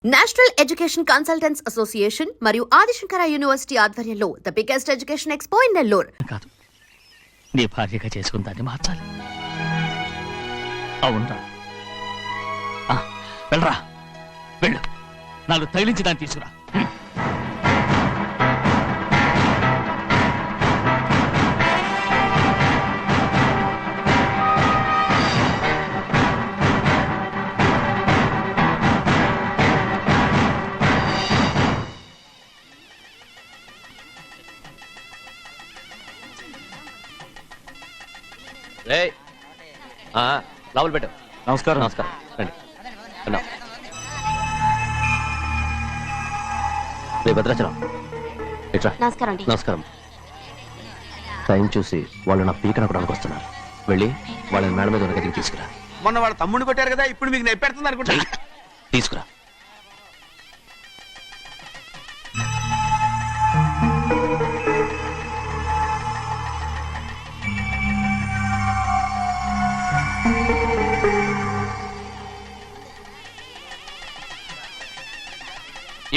National education consultants association మరియు Adi Shankara university ఆధ్వర్యంలో the biggest education expo in Nellore. కాదు, నీ భార్యగా చేసుకుని దాన్ని మార్చాలి. అవునరా, వెళ్ళరా, వెళ్ళు. నాలుగు తగిలించి దాన్ని తీసుకురా. లోపల పెట్టు. నమస్కారం. నమస్కారం, రండి. రే భద్రాచలం, ఇట్రా. నమస్కారం అండి. నమస్కారం. టైం చూసి వాళ్ళు నా పీకన కూడా వస్తున్నారు. వెళ్ళి వాళ్ళని మేడ మీద ఉన్న గదికి తీసుకురా. మొన్న వాళ్ళ తమ్ముడిని కొట్టారు కదా, ఇప్పుడు మీకు నెప్పెడుతుంది అనుకుంటా. తీసుకురా.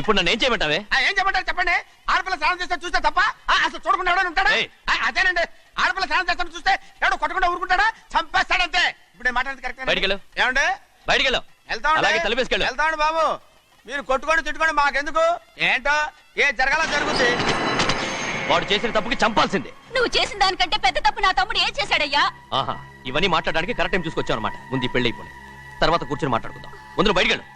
ఇప్పుడు నన్ను ఏం చేయమంటావే? ఏం చెప్పంటారు చెప్పండి. ఆడపిల్ల స్నానం చేస్తే చూస్తే తప్ప అసలు చూడకుండా ఎవడైనా ఉంటాడా? అదేనండి, ఆడపిల్ల స్నానం చేస్తాను చూస్తే ఎవడో కొట్టకుండా ఊరుకుంటాడా? చంపేస్తాడంతే. ఇప్పుడు మాట్లాడేది కరెక్ట్. బయటికి వెళ్ళు. ఏమండి? బయటికి వెళ్ళు. అలాగే తలపేసుకెళ్ళు. వెళ్తామండి బాబు. మీరు కొట్టుకొని తిట్టుకోండి, మాకెందుకు? ఏంటో ఏ జరగాల జరుగుతుంది. వాడు చేసిన తప్పుకి చంపాల్సిందే. నువ్వు చేసిన దానికంటే పెద్ద తప్పు నా తమ్ముడు ఏం చేశాడయ్యా? ఆహా, ఇవన్నీ మాట్లాడడానికి కరెక్ట్ టైం చూసుకొచ్చావు అనమాట. ముందు ఈ పెళ్లి అయిపోయి తర్వాత కూర్చొని మాట్లాడుకుందాం. ముందు బయటికి వెళ్ళు.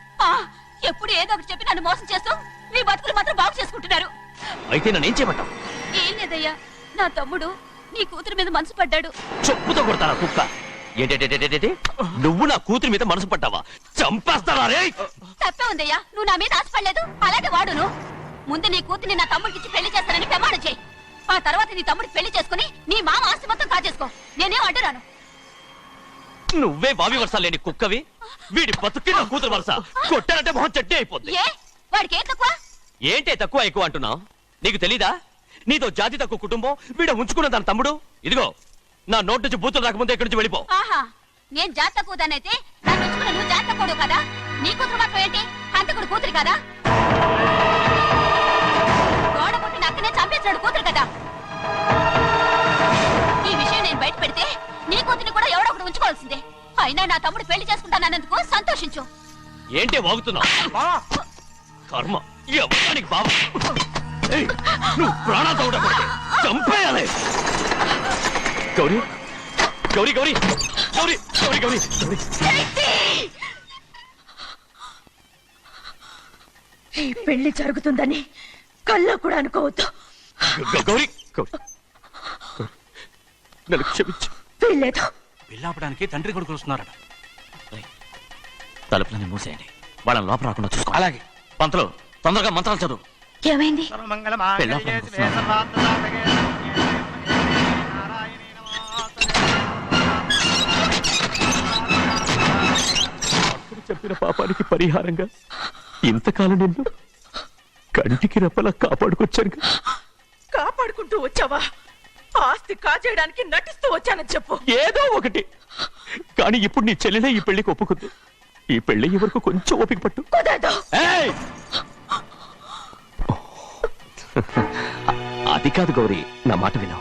ఎప్పుడు ఏదో ఒకటి చెప్పి నన్ను మోసం చేస్తూ మీ బతుకులు మాత్రం బాగు చేసుకుంటున్నారు. అయితే నన్ను ఏం చేయమంటావు? ఏం లేదయ్యా, నా తమ్ముడు నీ కూతురు మీద మనసు పడ్డాడు. చెప్పుతో కొడతారా కుక్క? ఏంటేంటి, నువ్వు నా కూతురి మీద మనసు పడ్డావా? చంపేస్తారా రే? తప్పే ఉందయ్యా, నువ్వు నా మీద ఆశపడలేదు, అలాగే వాడును. ముందు నీ కూతుర్ని నా తమ్ముడికి పెళ్లి చేస్తానని ప్రమాణం చేయి. ఆ తర్వాత నీ తమ్ముడికి పెళ్లి చేసుకుని నీ మామ ఆస్తి మొత్తం కాజేసుకో. నేనేం అడ్డురాను. నువ్వే బావి వరుస లేని కుక్కవి. వీడి బతుక్కి నా కూతురు వరుస. కొట్టానంటే మొహం చెడ్డే అయిపోద్ది. ఏ వాడికి ఏం తక్కువ? ఏంటే తక్కువ ఎక్కువ అంటున్నావు? నీకు తెలీదా? నీతో జాతి తక్కువ కుటుంబం వీడ ఉంచుకున్న తన తమ్ముడు. ఇదిగో, నా నోటి నుంచి బూతులు రాకముందే ఇక్కడి నుంచి వెళ్ళిపో. ఆహా, నేను జాతి తక్కువదానైతే నన్ను ఉంచుకున్న నువ్వు జాతి తక్కువడు కదా? నీ కూతురు మాత్రం ఏంటి, హంతకుడు కూతురు కదా? గోడ పుట్టిన అక్కనే చంపేసినాడు కూతురు కదా? ఈ విషయం నేను బయట పెడితే నీ కూతురిని కూడా ఎవడో ఒకటి ఉంచుకోవాల్సిందే. అయినా నా తమ్ముడు పెళ్లి చేసుకుంటానన్నందుకు సంతోషించు. ఏంటే వాగుతున్నావు? కర్మ, ఎవరికి బావ? నువ్వు ప్రాణాలతో ఉండకూడదు, చంపేయాలి. గౌరీ, గౌరీ, గౌరీ, గౌరీ, గౌరీ, గౌరీ, గౌరీ. ఈ పెళ్లి జరుగుతుందని కల్లో కూడా అనుకోవద్దు. గౌరీ, గౌరీ, నన్ను క్షమించు. వీల్లేదు. పెళ్ళాపడానికి తండ్రి కొడుకులు వస్తున్నారట. తలుపులని మూసేయండి, వాళ్ళని లోపల రాకుండా చూసుకో. అలాగే. పంతులు, తొందరగా మంత్రాలు చదువు. ఏమైంది? చెప్పిన పాపానికి పరిహారంగా ఇంతకాలం నిన్ను కంటికి రెప్పలా కాపాడుకొచ్చాను. కాపాడుకుంటూ వచ్చావా? ఆస్తి కాజేయడానికి నటిస్తూ వచ్చానని చెప్పు. ఏదో ఒకటి. కానీ ఇప్పుడు నీ చెల్లెలే ఈ పెళ్లికి ఒప్పుకుంది. ఈ పెళ్లి వరకు కొంచెం ఓపిక పట్టు. కుదరదు. అది కాదు గౌరీ, నా మాట విను.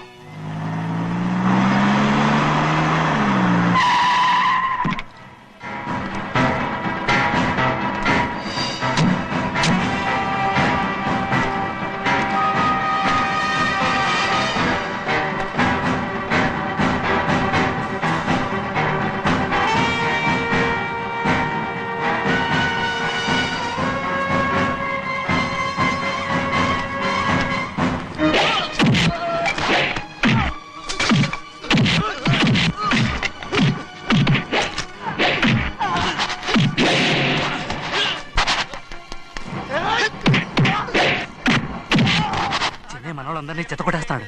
మనోళ్ళందరినీ చెత్తకొట్టేస్తాడు.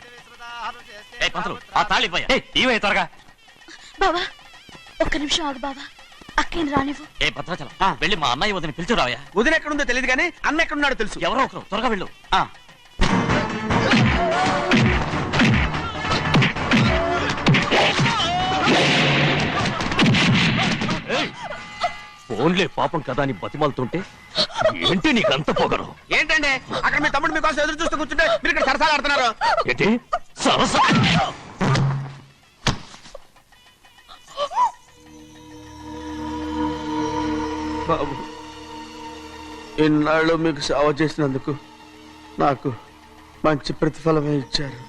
ఆ తాళి ఇవే త్వరగా. బావా, ఒక్క నిమిషం ఆగు బావా, అక్కేం రానివ్వు. ఏ భద్రాచలం, వెళ్ళి మా అన్నయ్య వదిన పిలిచిరావయ్యా. వదిన ఎక్కడుందో తెలియదు కానీ అన్న ఎక్కడున్నాడో తెలుసు. ఎవరో ఒకరు, త్వరగా వెళ్ళు. ఫోన్లే పాపం కదా అని బతిమాలుతుంటే ఏంటి నీకంత పొగరు? ఏంటండి అక్కడ మీ తమ్ముడు మీకోసం ఎదురు చూస్తూ కూర్చుంటే మీరు ఇక్కడ సరసాలు ఆడుతున్నారు. ఏంటి సరసా? బాబు, ఇన్నాళ్ళు మీకు సేవ చేసినందుకు నాకు మంచి ప్రతిఫలమే ఇచ్చారు.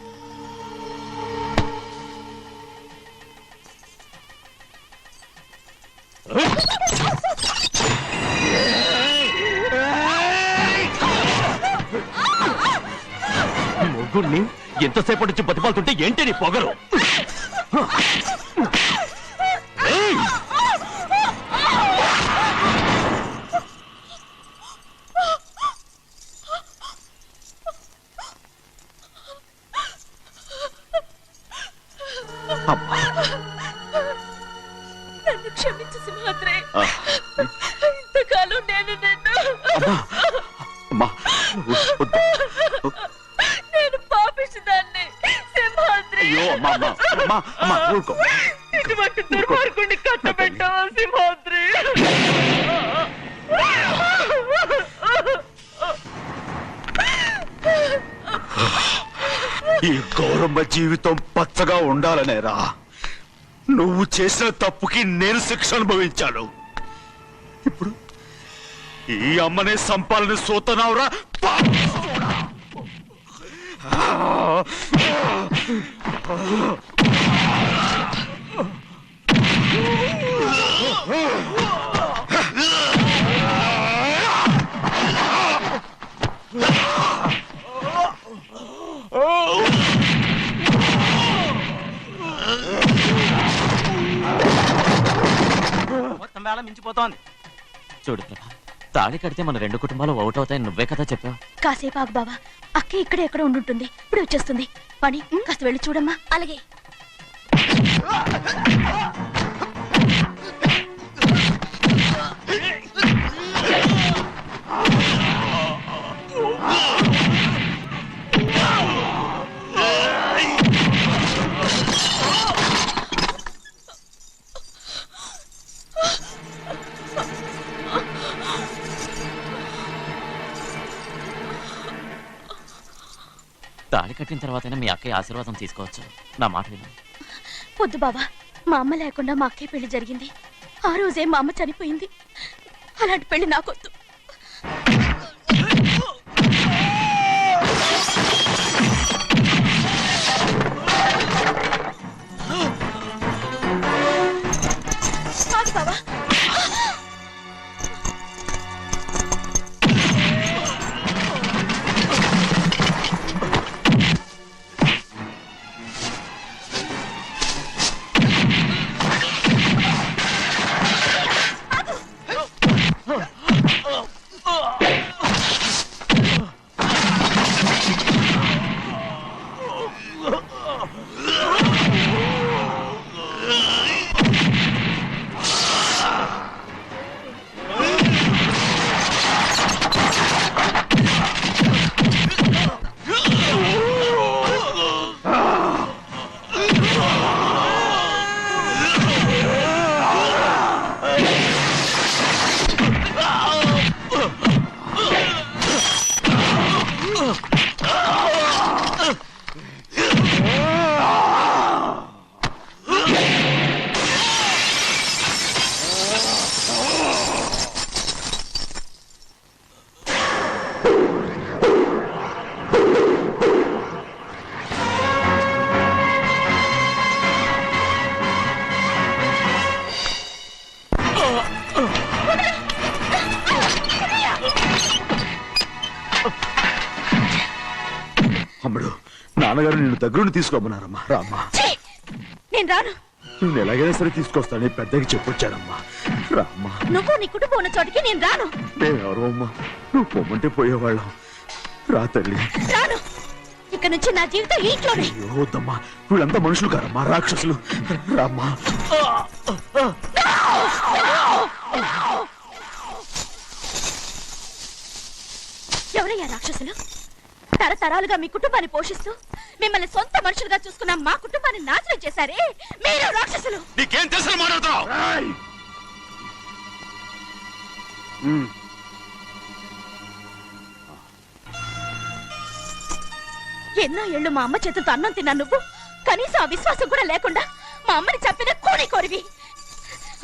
ముగ్గురిని ఎంతసేపటి నుంచి బతిమాలుతుంటే ఏంటి నీ పొగరు? ఏయ్! నన్ను క్షమించు సింహాద్రి. ఇంతకాలం నేను నేను పాపిస్తుదాన్ని సింహాద్రి. ఇటువంటి దుర్మార్గుడిని కట్టబెట్టావా సింహాద్రి? ఈ గౌరమ్మ జీవితం పచ్చగా ఉండాలనేరా నువ్వు చేసిన తప్పుకి నేను శిక్ష అనుభవించాను. ఇప్పుడు ఈ అమ్మనే సంపాలని సోతనావురా. మొత్తం వేళ మించిపోతోంది. చూడు ప్రభా, తాళి కడితే మన రెండు కుటుంబాలు అవుట్ అవుతాయని నువ్వే కదా చెప్పావు. కాసేపు ఆగు బావా, అక్క ఇక్కడే ఎక్కడ ఉండుంటుంది, ఇప్పుడు వచ్చేస్తుంది. పని కాస్త వెళ్ళి చూడమ్మా. అలాగే. తాళి కట్టిన తర్వాతైనా మీ అక్కయ్య ఆశీర్వాదం తీసుకోవచ్చు. నా మాట విను. వద్దు బావా, మా అమ్మ లేకుండా మా అక్కయ్య పెళ్లి జరిగింది. ఆ రోజే మా అమ్మ చనిపోయింది. అలాంటి పెళ్లి నాకొద్దు. కాదు బావా. అమ్ముడు, నాన్నగారు నిన్ను దగ్గరుండి తీసుకోమన్నారమ్మా. రామ్మా. నేను రాను. నువ్వు ఎలాగైనా సరే తీసుకొస్తానని పెద్దకి చెప్పొచ్చానమ్మా. రామ్మా. నువ్వు నీ కుటుంబం ఉన్న చోటికి నేను రాను. మేమెవరో అమ్మా, నువ్వు పొమ్మంటే పోయేవాళ్ళం. రా తల్లి. రాను. ఇక నుంచి నా జీవితం ఈ ఇంట్లోనే. అయ్యో వద్దమ్మా, వీళ్ళంతా మనుషులు కారమ్మా, రాక్షసులు. రామ్మా. ఎవరయ్యా రాక్షసులు? తరతరాలుగా మీ కుటుంబాన్ని పోషిస్తూ మిమ్మల్ని సొంత మనుషులుగా చూసుకున్న మా కుటుంబాన్ని నాశనం చేశారే మీరు రాక్షసులు. నీకేం తెలుసు మాట్లాడుతున్నావు? ఎన్నో ఏళ్ళు మా అమ్మ చేతులతో అన్నం తిన్నా నువ్వు కనీసం ఆ విశ్వాసం కూడా లేకుండా మా అమ్మని చంపిన కోడి కోరివి.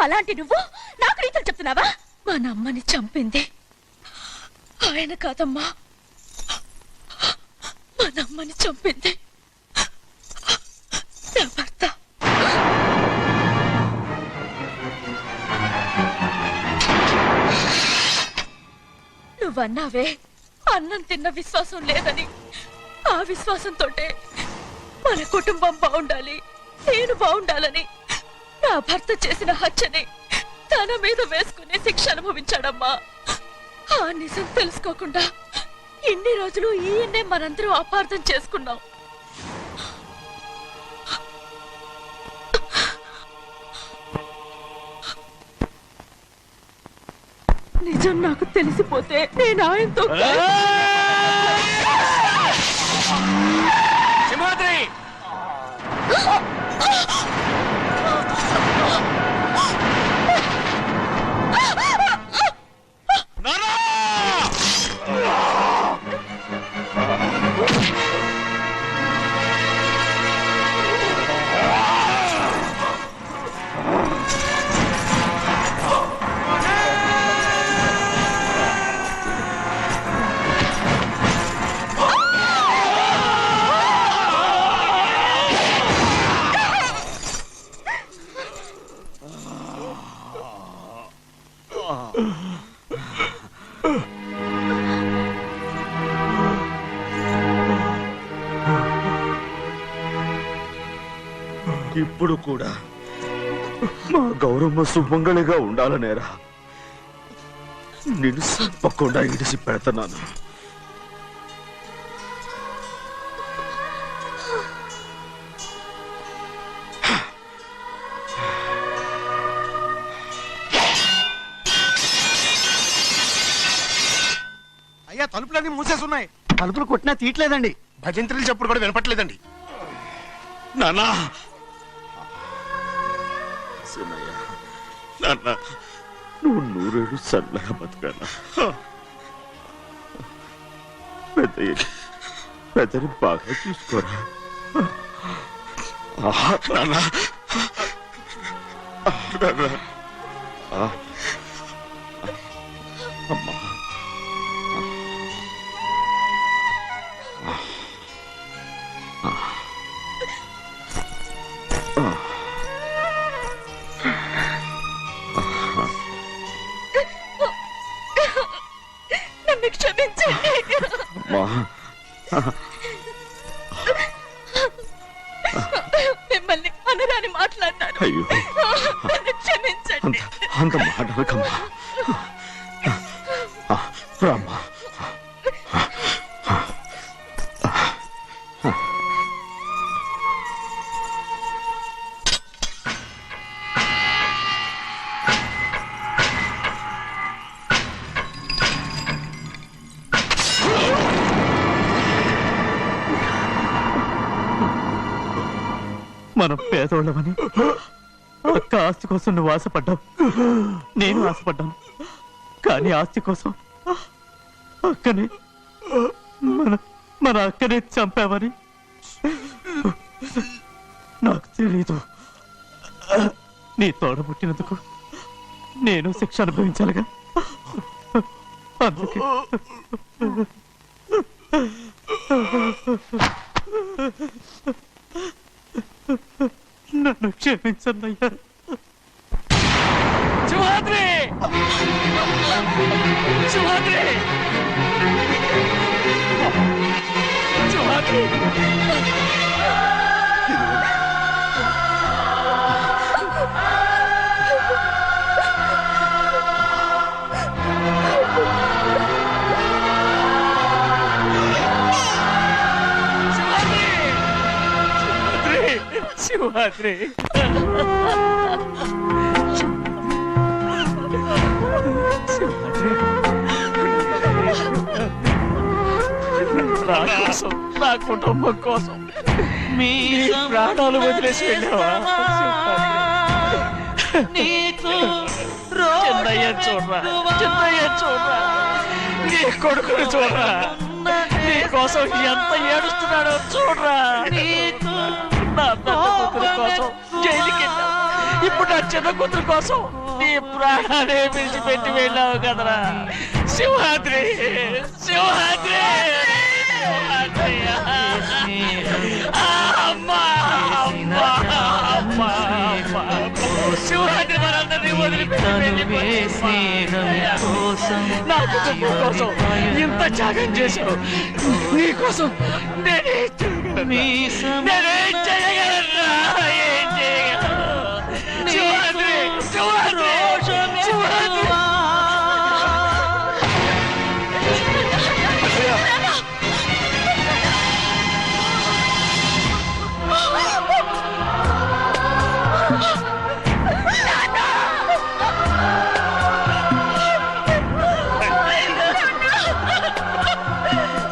అలాంటి నువ్వు నాకు రీతులు చెప్తున్నావా? మా అమ్మని చంపింది ఆయన కాదమ్మా, మా అమ్మని చంపింది నా భర్త. నువ్వన్నావే అన్నం తిన్న విశ్వాసం లేదని. ఆ విశ్వాసంతో మన కుటుంబం బాగుండాలి, నేను బాగుండాలని నా భర్త చేసిన హత్యని తన మీద వేసుకునే శిక్ష అనుభవించాడమ్మా. ఆ నిజం తెలుసుకోకుండా ఇన్ని రోజులు ఈయన్నే మనందరం అపార్థం చేసుకున్నాం. నిజం నాకు తెలిసిపోతే నేను ఆయనతో సింహాద్రి ఇప్పుడు కూడా మా గౌరమ్మ సుమంగళిగా ఉండాలనేరా నేను తప్పకుండా ఇడిసి పెడుతున్నాను. అయ్యా తలుపులన్నీ మూసేసున్నాయి. తలుపులు కొట్టినా తీయట్లేదండి. భజంత్రులు చెప్పుడు కూడా వినపట్లేదండి. నాన్నా సినయ్య, నాన్న నువ్వు నూరేళ్ళు చల్లగా బతకాలా. పెద్దని బాగా చూసుకోరా. నాన్న అమ్మా నన్ను క్షమించండి. మిమ్మల్ని అనరాని మాట్లాడినాను. అయ్యో నన్ను క్షమించండి. అంత మాటలకమ్మా. రామ్మా. మనం పేదోళ్ళమని అక్క ఆస్తి కోసం నువ్వు ఆశపడ్డావు, నేను ఆశపడ్డాను. కానీ ఆస్తి కోసం అక్కని మన అక్కనే చంపావని నాకు తెలీదు. నీ తోడ పుట్టినందుకు నేను శిక్ష అనుభవించాలిగా. అందుకే నన్ను క్షమించన్నయ్యా. సింహాద్రి సింహాద్రి సింహాద్రి సింహాద్రి నా కోసం, నా కుటుంబం కోసం మీ ప్రాణాలు వదిలేసి వెళ్ళావా? నీకు చిన్నయ్య చూడరా, చిన్నయ్య చూడరా, నీ కొడుకుని చూడరా, నీ కోసం ఎంత ఏడుస్తున్నాడో చూడరా. నా పెద్ద కూతురు కోసం జైలుకి వెళ్ళావు, ఇప్పుడు నా చిన్న కూతురు కోసం నీ ప్రాణాలే విడిచిపెట్టి వెళ్ళావు కదరా. సింహాద్రి, సింహాద్రి, సింహాద్రి. అమ్మా, అమ్మా, అమ్మా, అమ్మా. సింహాద్రి మనందరినీ వదిలిపెట్టి వెళ్ళిపోయింది. నా కుటుంబం కోసం ఇంత త్యాగం చేశావు, నీ కోసం నేనేం చేయగలరా? ఏం చేయగలరా? సింహాద్రి, సింహాద్రి, సింహాద్రి.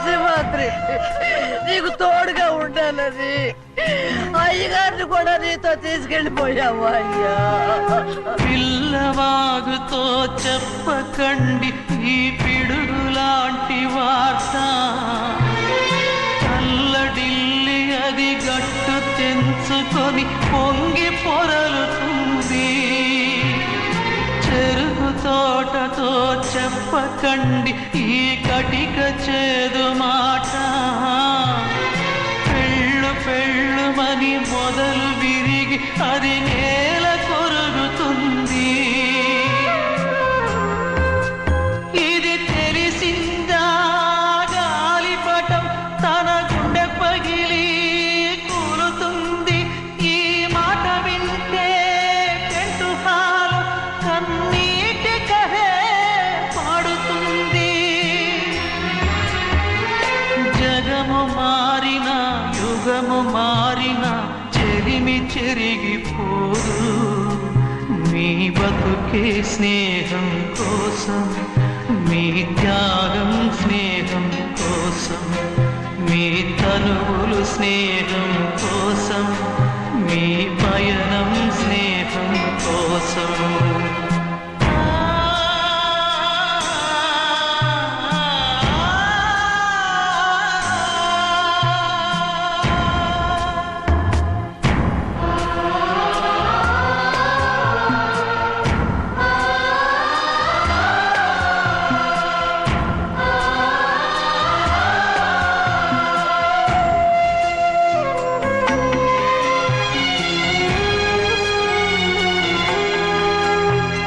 సింహాద్రి, నీకు తోడుగా ఉండాలని అయ్యగారిని కూడా నీతో తీసుకెళ్ళిపోయావు అయ్యా. పిల్లవాగుతో చెప్పకండి ఈ పిడుగులాంటి వార్త, చల్లడిల్లి అది గట్టు తెంచుకొని పొంగి పొరలుతుంది. చెరుకు తోటతో చెప్పకండి ఈ కటిక చేదు మాట, పెళ్ళుమని మొదలు విరిగి అది నేల కొరుగుతుంది. ఇది తెలిసిందా గాలిపటం తన గుండె పగిలి కూలుతుంది. ఈ మాట వింటే పెంటుహాలు కన్నీటి కహే పాడుతుంది. జగము మారిన యుగము మారిన చెరిమి చెరిగిపోదు. మీ బతుకే స్నేహం కోసం, మీ త్యాగం స్నేహం కోసం, మీ తనువులు స్నేహం కోసం, మీ